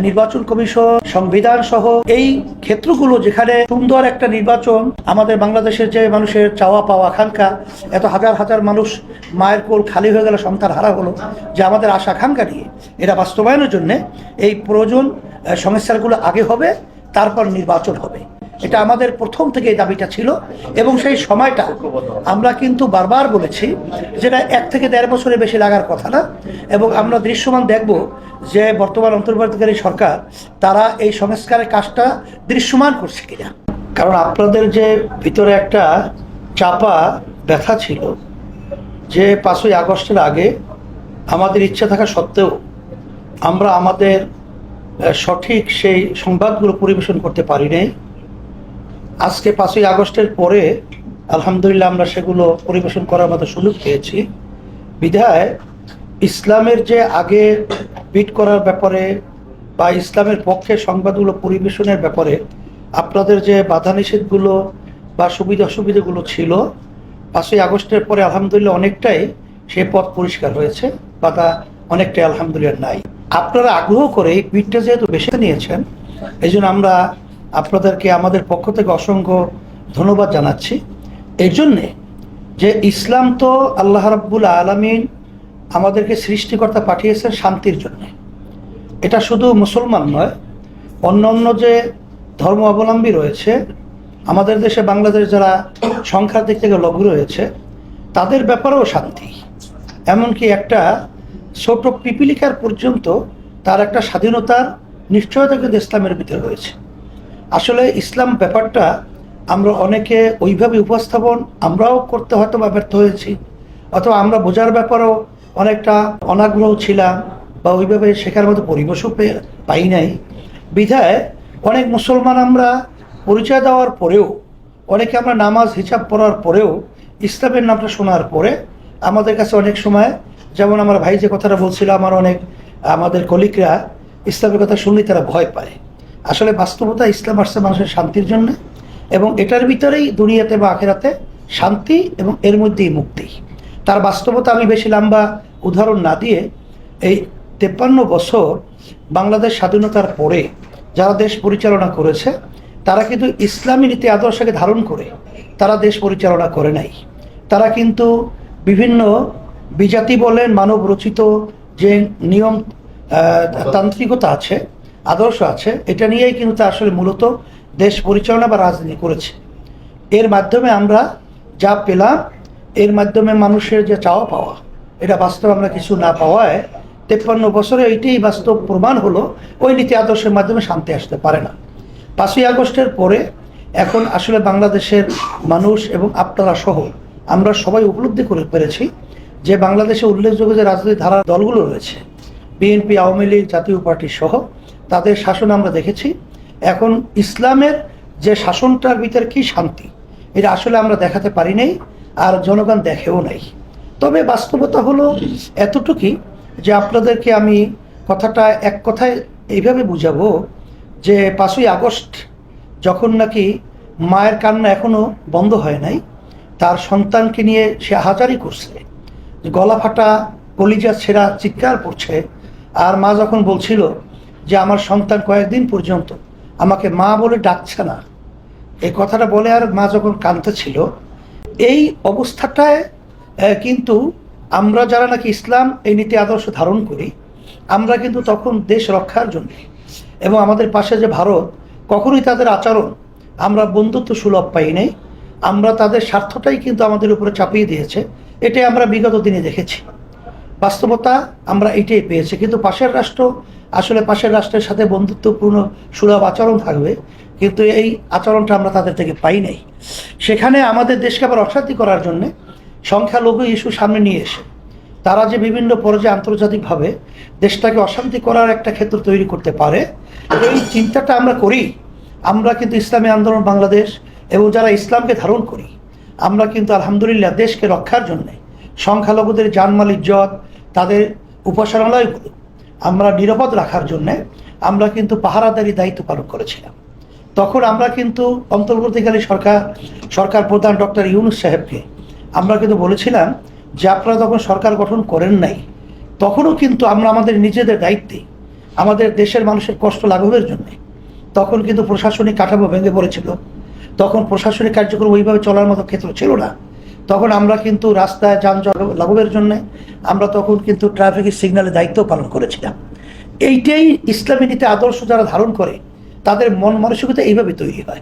নির্বাচন কমিশন, সংবিধান সহ এই ক্ষেত্রগুলো যেখানে সুন্দর একটা নির্বাচন, আমাদের বাংলাদেশের যে মানুষের চাওয়া পাওয়া আকাঙ্ক্ষা, এত হাজার হাজার মানুষ মায়ের কোল খালি হয়ে গেল, সন্তান হারা হলো, যে আমাদের আশা আকাঙ্ক্ষা নিয়ে এটা বাস্তবায়নের জন্য এই প্রয়োজন সংস্কারগুলো আগে হবে, তারপর নির্বাচন হবে। এটা আমাদের প্রথম থেকে এই দাবিটা ছিল এবং সেই সময়টা আমরা কিন্তু বারবার বলেছি যেটা 1 থেকে 1.5 বছরের বেশি লাগার কথা না। এবং আমরা দৃশ্যমান দেখব যে বর্তমান অন্তর্বর্তীকারী সরকার তারা এই সংস্কারের কাজটা দৃশ্যমান করছে কিনা। কারণ আপনাদের যে ভিতরে একটা চাপা ব্যথা ছিল যে 5ই আগস্টের আগে আমাদের ইচ্ছা থাকা সত্ত্বেও আমরা আমাদের সঠিক সেই সংবাদগুলো পরিবেশন করতে পারি নাই। আজকে 5ই আগস্টের পরে আলহামদুলিল্লাহ আমরা সেগুলো পরিবেশন করার মতো সুযোগ পেয়েছি। বিধায় ইসলামের যে আগে বিট করার ব্যাপারে বা ইসলামের পক্ষে সংবাদগুলো পরিবেশনের ব্যাপারে আপনাদের যে বাধা নিষেধগুলো বা সুবিধা অসুবিধাগুলো ছিল 5ই আগস্টের পরে আলহামদুলিল্লাহ অনেকটাই সে পথ পরিষ্কার হয়েছে, বাধা অনেকটাই আলহামদুলিল্লাহ নাই। আপনারা আগ্রহ করে এই বিটটা যেহেতু বেছে নিয়েছেন, এই জন্য আমরা আপনাদেরকে আমাদের পক্ষ থেকে অসংখ্য ধন্যবাদ জানাচ্ছি। এর জন্যে যে ইসলাম তো আল্লাহ রাব্বুল আলামিন আমাদেরকে সৃষ্টিকর্তা পাঠিয়েছেন শান্তির জন্য। এটা শুধু মুসলমান নয়, অন্য অন্য যে ধর্ম অবলম্বী রয়েছে আমাদের দেশে, বাংলাদেশ যারা সংখ্যার দিক থেকে লঘু রয়েছে তাদের ব্যাপারেও শান্তি। এমনকি একটা ছোট পিপিলিকার পর্যন্ত তার একটা স্বাধীনতার নিশ্চয়তা কিন্তু ইসলামের ভিতরে রয়েছে। আসলে ইসলাম ব্যাপারটা আমরা অনেকে ওইভাবে উপস্থাপন আমরাও করতে হয়তো বা ব্যর্থ হয়েছি, অথবা আমরা বোঝার ব্যাপারেও অনেকটা অনাগ্রহ ছিলাম বা ওইভাবে শেখার মতো পরিবেশও পাই নাই। বিধায় অনেক মুসলমান আমরা পরিচয় দেওয়ার পরেও, অনেকে আমরা নামাজ হিসাব পড়ার পরেও ইসলামের নামটা শোনার পরে আমাদের কাছে অনেক সময়, যেমন আমার ভাই যে কথাটা বলছিল, আমাদের কলিগরা ইসলামের কথা শুনলেই তারা ভয় পায়। আসলে বাস্তবতা ইসলাম আসছে মানুষের শান্তির জন্য, এবং এটার ভিতরেই দুনিয়াতে বা আখিরাতে শান্তি এবং এর মধ্যেই মুক্তি। তার বাস্তবতা আমি বেশি লম্বা উদাহরণ না দিয়ে, এই 53 বছর বাংলাদেশ স্বাধীনতার পরে যারা দেশ পরিচালনা করেছে তারা কিন্তু ইসলামী নীতি আদর্শকে ধারণ করে তারা দেশ পরিচালনা করে নাই। তারা কিন্তু বিভিন্ন বিজাতি বলেন, মানব রচিত যে নিয়ম তান্ত্রিকতা আছে, আদর্শ আছে, এটা নিয়েই কিন্তু আসলে মূলত দেশ পরিচালনা বা রাজনীতি করেছে। এর মাধ্যমে আমরা যা পেলাম, এর মাধ্যমে মানুষের যে চাওয়া পাওয়া, এটা বাস্তব আমরা কিছু না পাওয়ায় 53 বছরে এইটাই বাস্তব প্রমাণ হলো ওই নীতি আদর্শের মাধ্যমে শান্তি আসতে পারে না। 5ই আগস্টের পরে এখন আসলে বাংলাদেশের মানুষ এবং আপনারা সহ আমরা সবাই উপলব্ধি করে পেরেছি যে বাংলাদেশে উল্লেখযোগ্য যে রাজনৈতিক ধারা দলগুলো রয়েছে, বিএনপি, আওয়ামী লীগ, জাতীয় পার্টি সহ, তাদের শাসন আমরা দেখেছি। এখন ইসলামের যে শাসনটার ভিতরে কি শান্তি, এটা আসলে আমরা দেখাতে পারি নাই, আর জনগণ দেখেও নাই। তবে বাস্তবতা হলো এতটুকুই যে আপনাদেরকে আমি কথাটা এক কথায় এইভাবে বুঝাবো যে 5ই আগস্ট যখন নাকি মায়ের কান্না এখনো বন্ধ হয় নাই, তার সন্তানকে নিয়ে সে হাজারি করছে, গলা ফাটা কলিজা ছেঁড়া চিৎকার করছে, আর মা যখন বলছিল যে আমার সন্তান কয়েকদিন পর্যন্ত আমাকে মা বলে ডাকছে না, এই কথাটা বলে আর মা যখন কাঁদতেছিল, এই অবস্থাটায় কিন্তু আমরা যারা নাকি ইসলাম এই নীতি আদর্শ ধারণ করি, আমরা কিন্তু তখন দেশ রক্ষার জন্য, এবং আমাদের পাশে যে ভারত, কখনোই তাদের আচরণ আমরা বন্ধুত্ব সুলভ পাই নাই, আমরা তাদের স্বার্থটাই কিন্তু আমাদের উপরে চাপিয়ে দিয়েছে। এটাই আমরা বিগত দিনে দেখেছি। বাস্তবতা আমরা এটাই পেয়েছি। কিন্তু পাশের রাষ্ট্র, আসলে পাশের রাষ্ট্রের সাথে বন্ধুত্বপূর্ণ সুলভ আচরণ থাকবে, কিন্তু এই আচরণটা আমরা তাদের থেকে পাই নাই। সেখানে আমাদের দেশকে আবার অশান্তি করার জন্যে সংখ্যালঘু ইস্যু সামনে নিয়ে এসে তারা যে বিভিন্ন পর্যায়ে আন্তর্জাতিকভাবে দেশটাকে অশান্তি করার একটা ক্ষেত্র তৈরি করতে পারে, এই চিন্তাটা আমরা করি। আমরা কিন্তু ইসলামী আন্দোলন বাংলাদেশ এবং যারা ইসলামকে ধারণ করি, আমরা কিন্তু আলহামদুলিল্লাহ দেশকে রক্ষার জন্যে, সংখ্যালঘুদের জানমাল ইজ্জত, তাদের উপাসনালয়গুলো আমরা নিরাপদ রাখার জন্যে আমরা কিন্তু পাহারাদারি দায়িত্ব পালন করেছিলাম। তখন আমরা কিন্তু অন্তর্বর্তীকালীন সরকার প্রধান ডক্টর ইউনূস সাহেবকে আমরা কিন্তু বলেছিলাম যে আপনারা তখন সরকার গঠন করেন নাই, তখনও কিন্তু আমরা আমাদের নিজেদের দায়িত্বে আমাদের দেশের মানুষের কষ্ট লাঘবের জন্য তখন কিন্তু প্রশাসনিক কাঠামো ভেঙে পড়েছিল, তখন প্রশাসনিক কার্যক্রম ওইভাবে চলার মতো ক্ষেত্র ছিল না। তখন আমরা কিন্তু রাস্তায় যানজট লাঘবের জন্য আমরা তখন কিন্তু ট্রাফিকের সিগন্যালের দায়িত্ব পালন করেছিলাম। এইটাই ইসলামী নীতি আদর্শ যারা ধারণ করে তাদের মন মানসিকতা এইভাবে তৈরি হয়।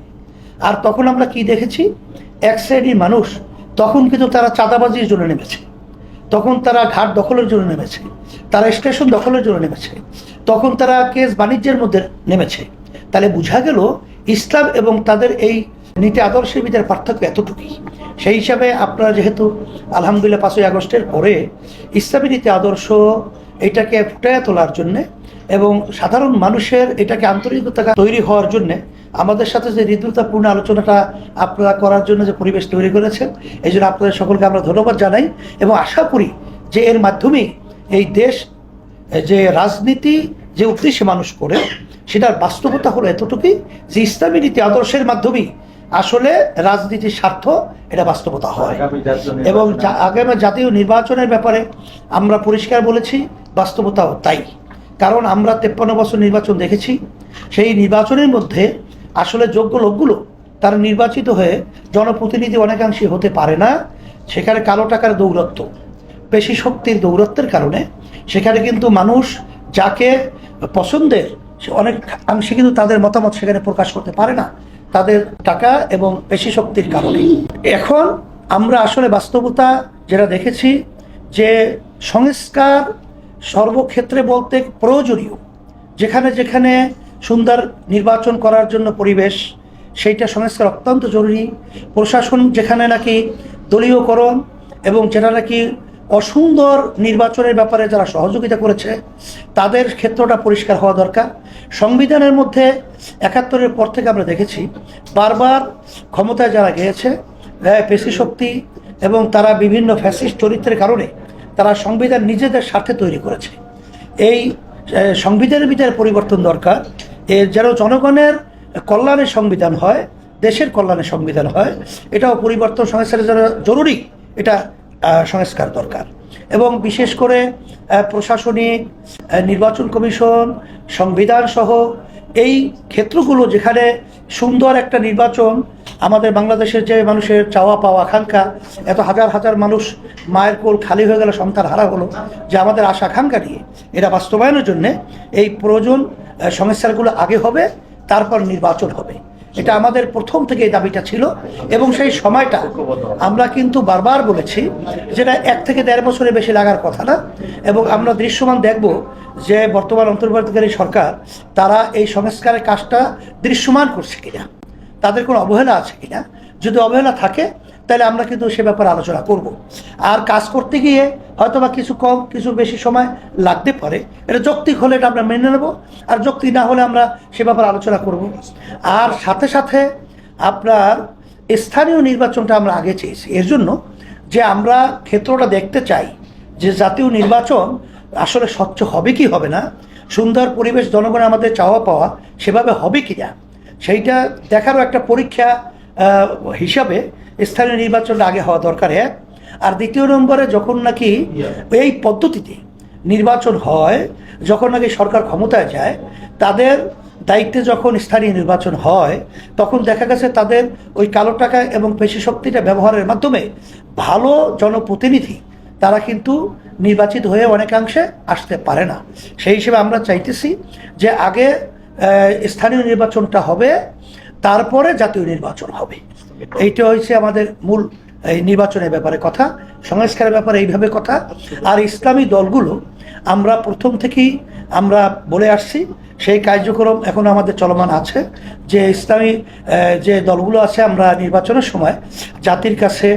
আর তখন আমরা কি দেখেছি, এক শ্রেণীর মানুষ তখন কিন্তু তারা চাঁদাবাজির জন্য নেমেছে, তখন তারা ঘাট দখলের জন্য নেমেছে, তারা স্টেশন দখলের জন্য নেমেছে, তখন তারা কেস বাণিজ্যের মধ্যে নেমেছে। তাহলে বোঝা গেল ইসলাম এবং তাদের এই নীতি আদর্শের ভিতরে পার্থক্য এতটুকুই। সেই হিসাবে আপনারা যেহেতু আলহামদুলিল্লাহ 5ই আগস্টের পরে ইসলামী নীতি আদর্শ এটাকে ফুটিয়ে তোলার জন্যে এবং সাধারণ মানুষের এটাকে আন্তরিকতা তৈরি হওয়ার জন্যে আমাদের সাথে যে হৃদ্যতাপূর্ণ আলোচনাটা আপনারা করার জন্য যে পরিবেশ তৈরি করেছেন, এই জন্য আপনাদের সকলকে আমরা ধন্যবাদ জানাই এবং আশা করি যে এর মাধ্যমে এই দেশ যে রাজনীতি যে উদ্দেশ্যে মানুষ করে সেটার বাস্তবতা হলো এতটুকুই যে ইসলামী নীতি আদর্শের মাধ্যমেই আসলে রাজনীতির স্বার্থ এটা বাস্তবতা হয়। এবং আগামী জাতীয় নির্বাচনের ব্যাপারে আমরা পরিষ্কার বলেছি, বাস্তবতাও তাই। কারণ আমরা 53 বছর নির্বাচন দেখেছি, সেই নির্বাচনের মধ্যে আসলে যোগ্য লোকগুলো তারা নির্বাচিত হয়ে জনপ্রতিনিধি অনেকাংশে হতে পারে না। সেখানে কালো টাকার দৌরত্ব, পেশি শক্তির দৌরত্বের কারণে সেখানে কিন্তু মানুষ যাকে পছন্দের সে অনেকাংশে কিন্তু তাদের মতামত সেখানে প্রকাশ করতে পারে না, তাদের টাকা এবং পেশি শক্তির কারণে। এখন আমরা আসলে বাস্তবতা যেটা দেখেছি যে সংস্কার সর্বক্ষেত্রে বলতে প্রয়োজনীয়, যেখানে যেখানে সুন্দর নির্বাচন করার জন্য পরিবেশ, সেইটা সংস্কার অত্যন্ত জরুরি। প্রশাসন যেখানে নাকি দলীয়করণ এবং যেটা নাকি অসুন্দর নির্বাচনের ব্যাপারে যারা সহযোগিতা করেছে তাদের ক্ষেত্রটা পরিষ্কার হওয়া দরকার। সংবিধানের মধ্যে 71-এর পর থেকে আমরা দেখেছি বারবার ক্ষমতায় যারা গিয়েছে পেশি শক্তি এবং তারা বিভিন্ন ফ্যাসিস্ট চরিত্রের কারণে তারা সংবিধান নিজেদের স্বার্থে তৈরি করেছে। এই সংবিধানের ভিতরে পরিবর্তন দরকার, এর যেন জনগণের কল্যাণের সংবিধান হয়, দেশের কল্যাণের সংবিধান হয়। এটাও পরিবর্তন সংস্কারের জন্য জরুরি, এটা সংস্কার দরকার। এবং বিশেষ করে প্রশাসনিক, নির্বাচন কমিশন, সংবিধান সহ এই ক্ষেত্রগুলো যেখানে সুন্দর একটা নির্বাচন আমাদের বাংলাদেশের যে মানুষের চাওয়া পাওয়া আকাঙ্ক্ষা, এত হাজার হাজার মানুষ মায়ের কোল খালি হয়ে গেল, সন্তান হারা হলো, যে আমাদের আশা আকাঙ্ক্ষা নিয়ে এটা বাস্তবায়নের জন্যে এই প্রয়োজন সংস্কারগুলো আগে হবে, তারপর নির্বাচন হবে। এটা আমাদের প্রথম থেকে এই দাবিটা ছিল এবং সেই সময়টা আমরা কিন্তু বারবার বলেছি যেটা 1 থেকে 1.5 বছরের বেশি লাগার কথা না। এবং আমরা দৃশ্যমান দেখব যে বর্তমান অন্তর্বর্তীকালীন সরকার তারা এই সংস্কারের কাজটা দৃশ্যমান করছে কিনা, তাদের কোনো অবহেলা আছে কিনা। যদি অবহেলা থাকে তাহলে আমরা কিন্তু সে ব্যাপারে আলোচনা করব। আর কাজ করতে গিয়ে হয়তো বা কিছু কম কিছু বেশি সময় লাগতে পারে, এটা যৌক্তিক হলে এটা আমরা মেনে নেব, আর যৌক্তিক না হলে আমরা সে ব্যাপারে আলোচনা করব। আর সাথে সাথে আপনার স্থানীয় নির্বাচনটা আমরা আগে চেয়েছি এর জন্য যে আমরা ক্ষেত্রটা দেখতে চাই যে জাতীয় নির্বাচন আসলে স্বচ্ছ হবে কি হবে না, সুন্দর পরিবেশ জনগণের আমাদের চাওয়া পাওয়া সেভাবে হবে কি না, সেইটা দেখারও একটা পরীক্ষা হিসাবে স্থানীয় নির্বাচনটা আগে হওয়া দরকার। আর দ্বিতীয় নম্বরে যখন নাকি এই পদ্ধতিতে নির্বাচন হয়, যখন নাকি সরকার ক্ষমতায় যায়, তাদের দায়িত্বে যখন স্থানীয় নির্বাচন হয় তখন দেখা গেছে তাদের ওই কালো টাকা এবং পেশি শক্তিটা ব্যবহারের মাধ্যমে ভালো জনপ্রতিনিধি তারা কিন্তু নির্বাচিত হয়ে অনেকাংশে আসতে পারে না। সেই হিসেবে আমরা চাইতেছি যে আগে স্থানীয় নির্বাচনটা হবে, তারপরে জাতীয় নির্বাচন হবে। এইটা হচ্ছে আমাদের মূল এই নির্বাচনের ব্যাপারে কথা, সংস্কারের ব্যাপারে এইভাবে কথা। আর ইসলামী দলগুলো আমরা প্রথম থেকেই আমরা বলে আসছি, সেই কার্যক্রম এখন আমাদের চলমান আছে যে ইসলামী যে দলগুলো আছে আমরা নির্বাচনের সময় জাতির কাছে,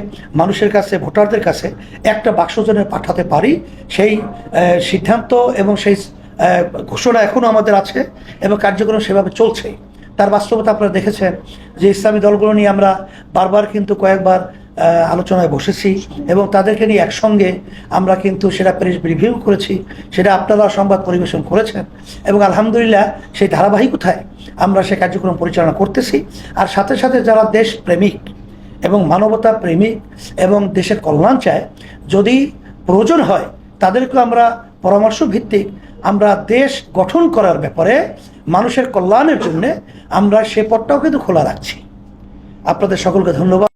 মানুষের কাছে, ভোটারদের কাছে একটা বাক্সজনে পাঠাতে পারি, সেই সিদ্ধান্ত এবং সেই ঘোষণা এখনও আমাদের আছে এবং কার্যক্রম সেভাবে চলছে। তার বাস্তবতা আপনারা দেখেছেন যে ইসলামী দলগুলো নিয়ে আমরা বারবার কিন্তু কয়েকবার আলোচনায় বসেছি এবং তাদেরকে নিয়ে একসঙ্গে আমরা কিন্তু সেটা প্রেস রিভিউ করেছি, সেটা আপনারা সংবাদ পরিবেশন করেছেন এবং আলহামদুলিল্লাহ সেই ধারাবাহিকতায় আমরা সে কার্যক্রম পরিচালনা করতেছি। আর সাথে সাথে যারা দেশ প্রেমিক এবং মানবতা প্রেমিক এবং দেশের কল্যাণ চায়, যদি প্রয়োজন হয় তাদেরকে আমরা পরামর্শ ভিত্তিক আমরা দেশ গঠন করার ব্যাপারে মানুষের কল্যাণের জন্য আমরা সে পথটাও কিন্তু খোলা রাখছি। আপনাদের সকলকে ধন্যবাদ।